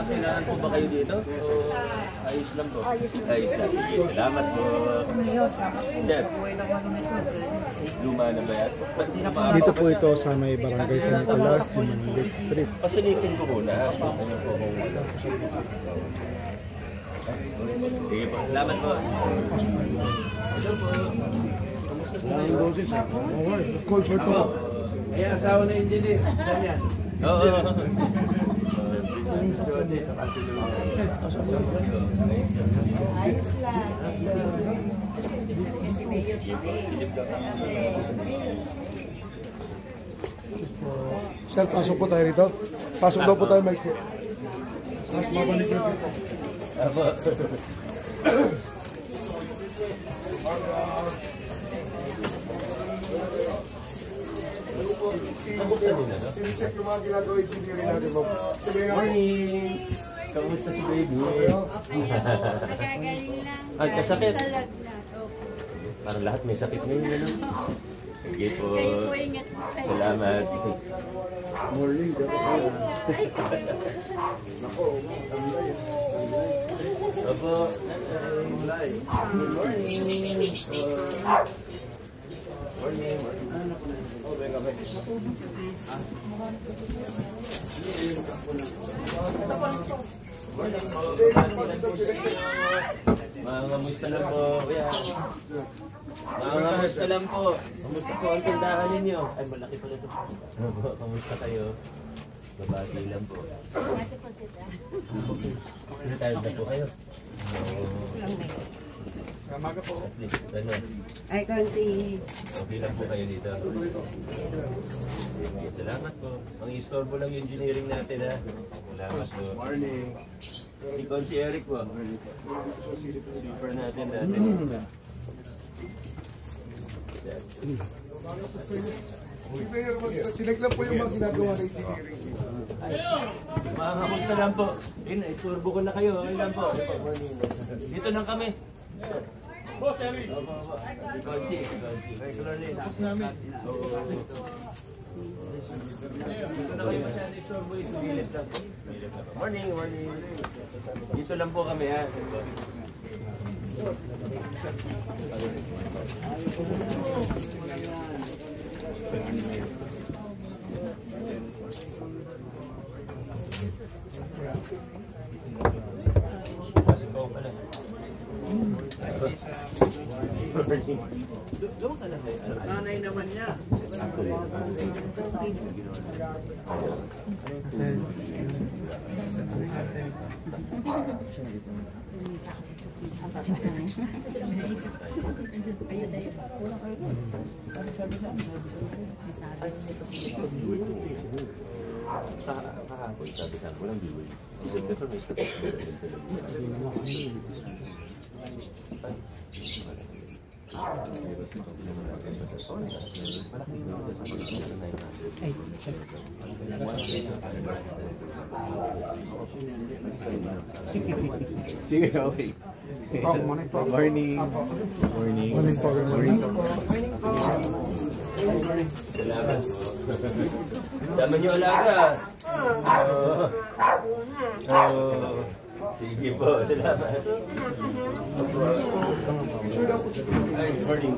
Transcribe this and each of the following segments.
Kailangan po ba kayo dito? O ayos lang po? Ayos lang. Sige, salamat po. Chef, luma na ba yan? Dito po ito sa may barangay San Nicolas, Lake Street. Pasilikin ko muna. Ano po kung wala. Sige po, salamat po. Hello po. Call for to. Ayan, asawa na engineer. Ganyan. Oo. Sir, pasok po tayo rito. Pasok daw po tayo, Mike. Mas mabalik ko dito. Sinecheck yung mga ginagawa engineering natin mo. Morning! Kamusta si baby? Ay, kasakit. Parang lahat may sakit ngayon, ano? Sige po. Salamat. Morning, Opo. Good morning. Morning. Oh, venga, venga. Mga lang po. Mga lang po. Kamusta po ang tindahan ninyo? Ay, malaki pala ito. Kamusta kayo? Babati lang po. Retired na po kayo? Kamaga po. At least, ano? Ay, konti. Okay lang po kayo dito. Okay, salamat po. Ang istorbo lang yung engineering natin, ha? Salamat po. Morning. Ikaw si Eric po. Super natin dati. Sinek lang po yung mga ginagawa ng engineering. Mga kamusta lang po. Istorbo ko na kayo. Okay lang po. Dito lang kami. Ikaw si. Regularly. Dito na kayo masyado istorbo. Sumilip lang po. Morning. Dito lang po kami, ha. Nanay naman niya. Kahapon, sabi ka, walang viewers. Kasi ito may status mo rin sige, okay. Morning. Salamat. Dama niyo alaga. Sige po, salamat. Ay, morning.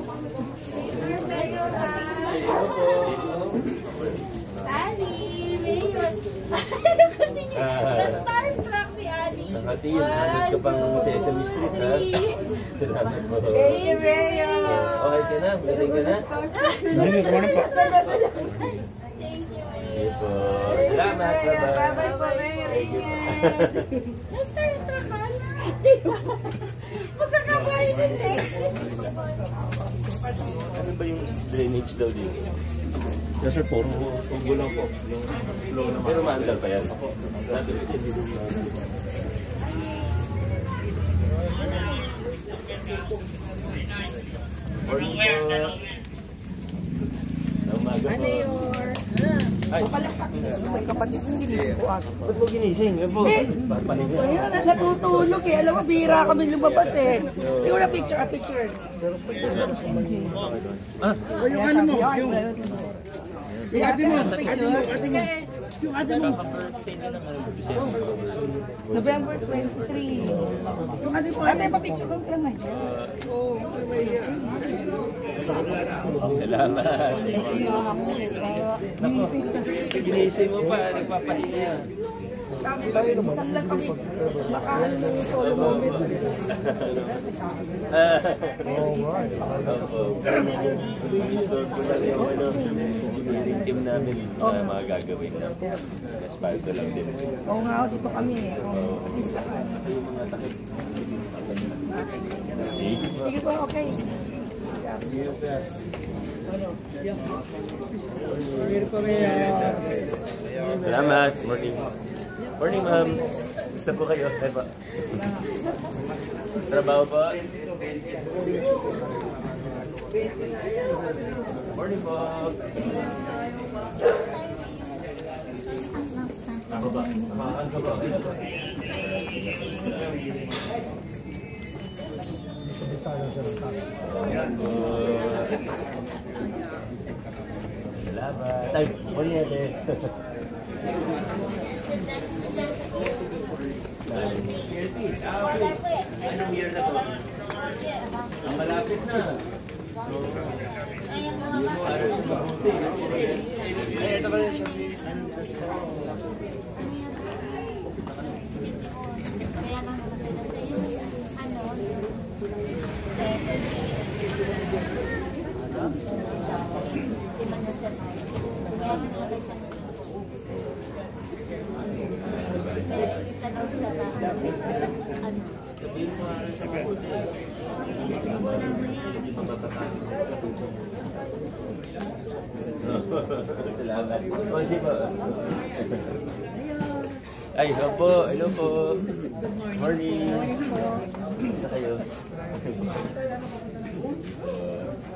Na-starstruck si Ali. Nakatingin, hanap ka pang Sesame Street, ha? Salamat po. Hey, Rhea! Okay ka na? Galing ka na? Morning po. Thank you. Sige po. Salamat. Bye-bye po, Mary. Na-starstruck ka na. Magkakabay din eh. Ano ba yung drainage daw dito? Yes sir, puro lang po. Pero maandar pa yan. Natin kasi dito na. Morning po. Umaga po. Ay. Papalakpak na siya. May kapatid yung ginising ko ako. Ba't mo ginising? Eh po, papanig na. Ayun, natutulog eh. Alam mo, bihira kami lumabas eh. Hindi ko na picture, picture. Ah, Yung ano mo, yung ate mo, Yung ate mo. kaka-birthday na ng ano, December. November 23. Yung ate mo. Ate, pa-picture ko lang eh. Salamat. Naku, ginising mo pa, nagpapahinga. Minsan lang kami makaano ng solo moment. Store ko lang yung ano, yung team namin na mga gagawin na. Espalto lang din. Oo nga, dito kami eh. At least nakaano. Sige po, okay. Salamat. Morning. Morning, ma'am. Gusto po kayo? Ay pa. Trabaho po? Morning po. Ako ba? Makan ka ba? Ayan po. Salamat. Ay, morning ulit. Anong year na to? Ang malapit na. Yung mo, aras yung mabuti. Ay, ito pala siya. Sabihin mo aras yung mabuti. Hindi pa mapapasok sa puso. Salamat. O, di ba? Ay, hello po. Hello po. Morning. Isa kayo.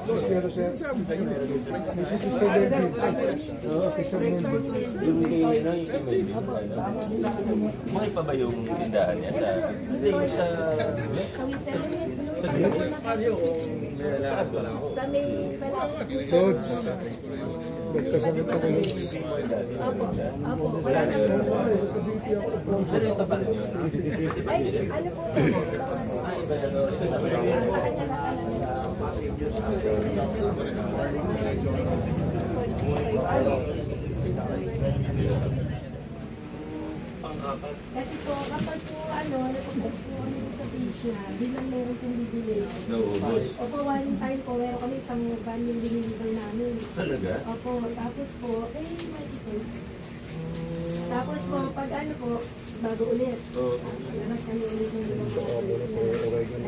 Pero sir, may sister Melvin. Oo, sister Melvin. Yung kay, ano, yung kay Melvin, ano? Buhay pa ba yung tindahan niya sa... Hindi, yung sa... Sa Sa may Lods. Nagkasanit ako ng Apo, wala na po doon. Ano yung kapalan yun? Ay, ano po? Ah, iba na no? Ito sa pang-apat. Kasi po, kapag po, napag-box po kami sa Asia, bilang meron pong bibili. Nauubos. Opo, one time po, meron kami isang van yung diniliver namin. Talaga? Opo, tapos po, tapos po, pag ano po, bago ulit. Oo. Labas kami ulit ng ibang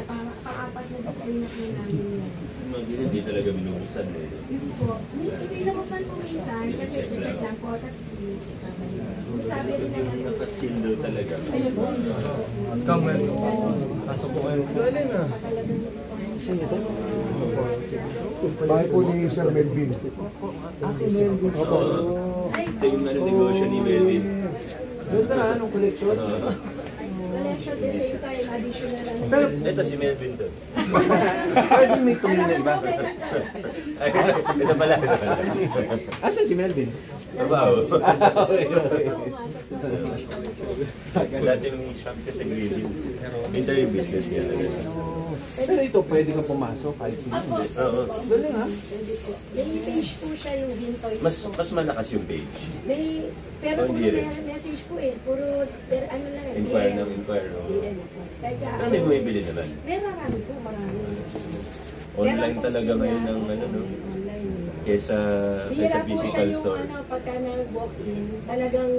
mga pang-apat na disclaimer po namin yun. Hindi talaga binubuksan eh. Yun po, may pinabuksan po minsan kasi i-check lang po, tapos sabi rin naman po. Nakasindo talaga. Ayun po. Kamen. Pasok po kayo. Galing ah. Bahay po ni Sir Melvin. Opo. Ito yung ano, negosyo ni Melvin. Ganda nga, anong collection? Collection the same time, additional ano. Pero ito si Melvin to. Pwede may tumingin ba? Ay, ito pala. Asan si Melvin? Trabaho. Okay. Dati yung shop kasi Greenville. Ito yung business niya. Pero ito, pwede ka pumasok kahit sino. Oo. Galing ha? May page po siya yung Vintoy. Mas malakas yung page. Pero Oh, puro hindi rin. may message po eh. Puro, ano lang eh. Inquire ng inquire. No? Kaya, Pero may bumibili naman. marami po, marami. Online Meron po talaga sila ngayon ng ano, no? online. Kesa Bihira po physical siya yung store. pagka nag-walk-in, talagang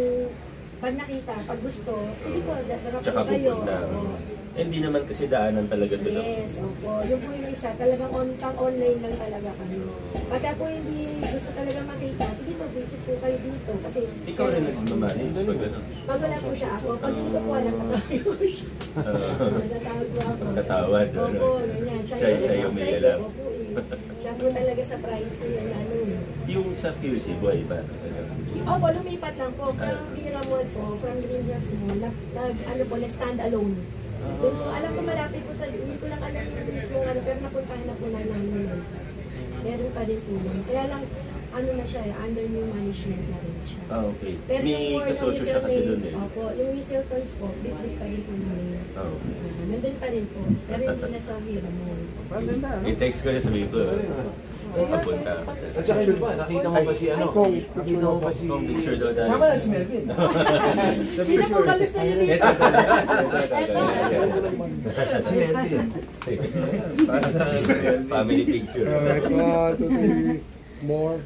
pag nakita, pag gusto, sige po, darap Tsaka po kayo. pupunta. Oo. Hindi naman kasi daanan talaga doon. Yes, opo. Yung po yung isa, talagang online lang talaga kami. Pagka po hindi gusto talaga makita, sige po, visit po kayo dito. Kasi Ikaw rin nag-manage pag ano. pag wala po siya ako, pag hindi ko po alam, tatawag ko siya. Natatawag po ako. Katawad. Ano? Opo, ganyan. Siya yung may alam. Opo eh. Siya po talaga sa pricing, ano. Yung sa QC, buhay ba? Opo, lumipat lang po. From Vira Mall po, from Green Hills Mall, nag-stand alone. Doon po, alam ko malapit po sa, hindi ko lang alam yung mismo, pero napuntahan na po na namin yun. Meron pa rin po yun. Kaya lang, ano na siya, under new management na rin siya. Okay. Pero May yung more kasosyo siya kasi doon eh. Opo, yung Whistletons po, bitbit pa rin po yun. Okay. Nandun pa rin po. Pero hindi na sa Vira Mall. I-text ko na sabihin ko. Papunta. At saka yun ba, nakita mo ba si ano? Nakita mo ba si... Kung picture daw dahil. Sama lang si Melvin. Sino po kalos na yun? Ito. Si Melvin. Family picture. Alright, 1, 2, 3, more.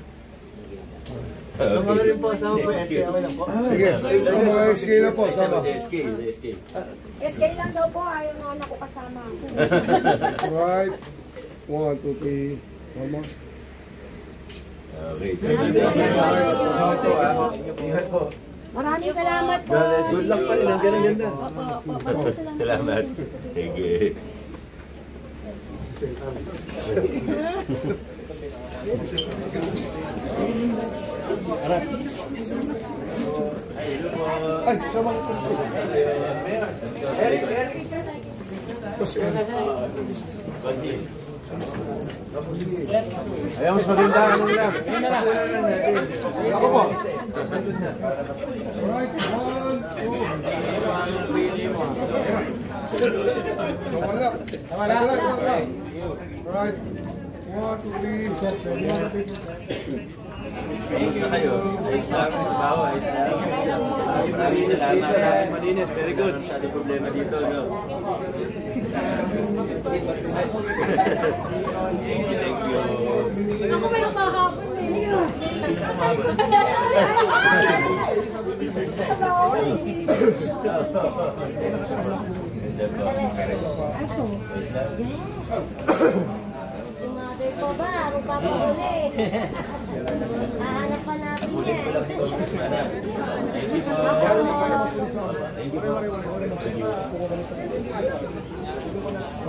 Sama rin po, sama po, SK, okay lang po. Sige, ang mga SK na po, sama. SK. SK lang daw po, ayaw na anak ko kasama. Right. 1, 2, 3, one more. Okay. Maraming salamat po. Good luck pa rin, ang ganda. Opo, maraming salamat. Salamat. Sige. Ay, sama ko. Tapos, Ayaw, mas maganda. Ano lang? ako po. Alright, 1, 2. Wala. Alright. 1, 2, 3. Ayos na kayo. Ayos lang. Trabaho, ayos lang. Maraming salamat. Malinis, very good. Masyadong problema dito, no? Thank you. Ako may umahapon eh. Si mother ko ba? Magpapaulit. Hahanap pa namin yan.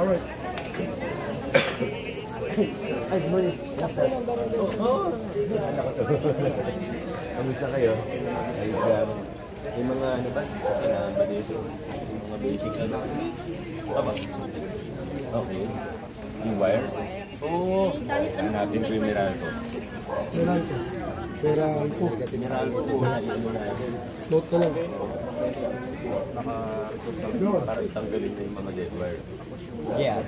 Alright. Ay, morning. Kamusta kayo? Ayos lang. May mga ano ba? Kailangan ba dito? Mga basic ano? Tama? Okay. Yung wire? Oo. Hanapin ko yung Meralco. Meralco. Meralco po. Note ko lang. Para itanggalin na yung mga dead wire. Yeah.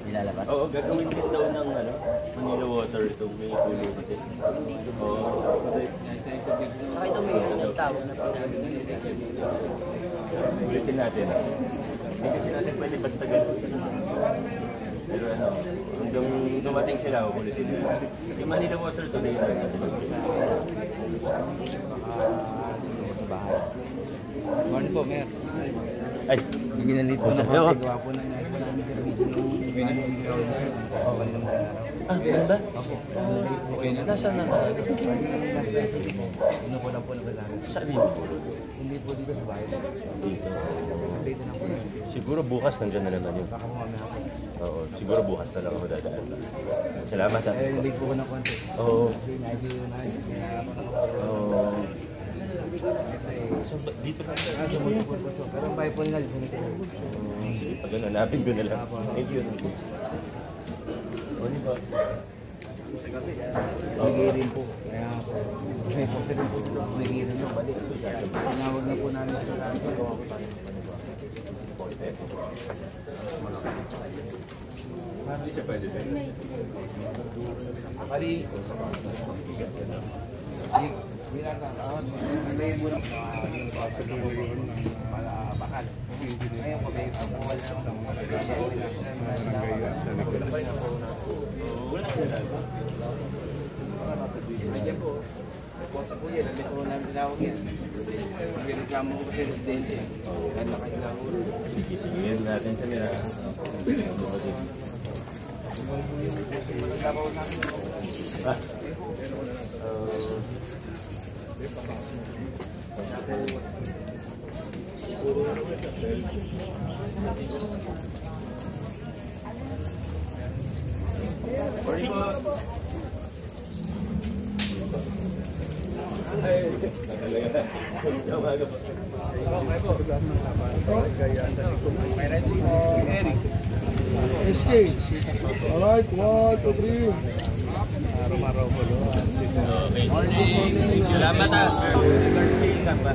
Nilalabas? Oo, gagawin din daw ng ano, Manila Water itong may kulo natin. Oo. Nakita mo yung tao na Ulitin natin. Hindi kasi natin pwede basta gano'n sila. Pero ano, hanggang dumating sila, ulitin nila. Yung Manila Water today na rin. sa bahay. Morning po, Mayor. Ay! Ginanit po Sa na iyo. konti. Gawa po ng servicio nung okay naman ka na. Ah, ganun ba? Okay na. Nasaan na? Ano po lang po nagkasama. Saan yun? Hindi po dito sa bahay. Dito. Dito na po. Siguro bukas nandiyan na naman yun. Baka po mamaya po. Oo, siguro bukas na lang ako dadaan. Salamat ha. Eh, nabig po ko ng konti. Oo. Naisiyo na. Oo. So, dito lang siya. Pero ang bahay po nila dito. Sige, pag ano, hanapin ko na lang. Thank you. Ano ba? Nagirin po. Kaya po. May po sila po. Nagirin po. Balik. Tinawag na po namin sa lahat. Hindi siya pwede din. Bali. Binatataon. Naglayin mo lang. Para bakal. Ngayon po may pagbuwal na sa mga Wala sila. Nandiyan po. Reporta po yan. Nandito po namin tinawag yan. Nagreklamo ko kasi residente. Kaya nakahilang ulo. Sige, sige natin sa nila. Ah. Morning po. Talaga. Umaga po. May ready po. Eric. SK. Alright, 1, 2, 3. Okay. Salamat ah. Garcia ba?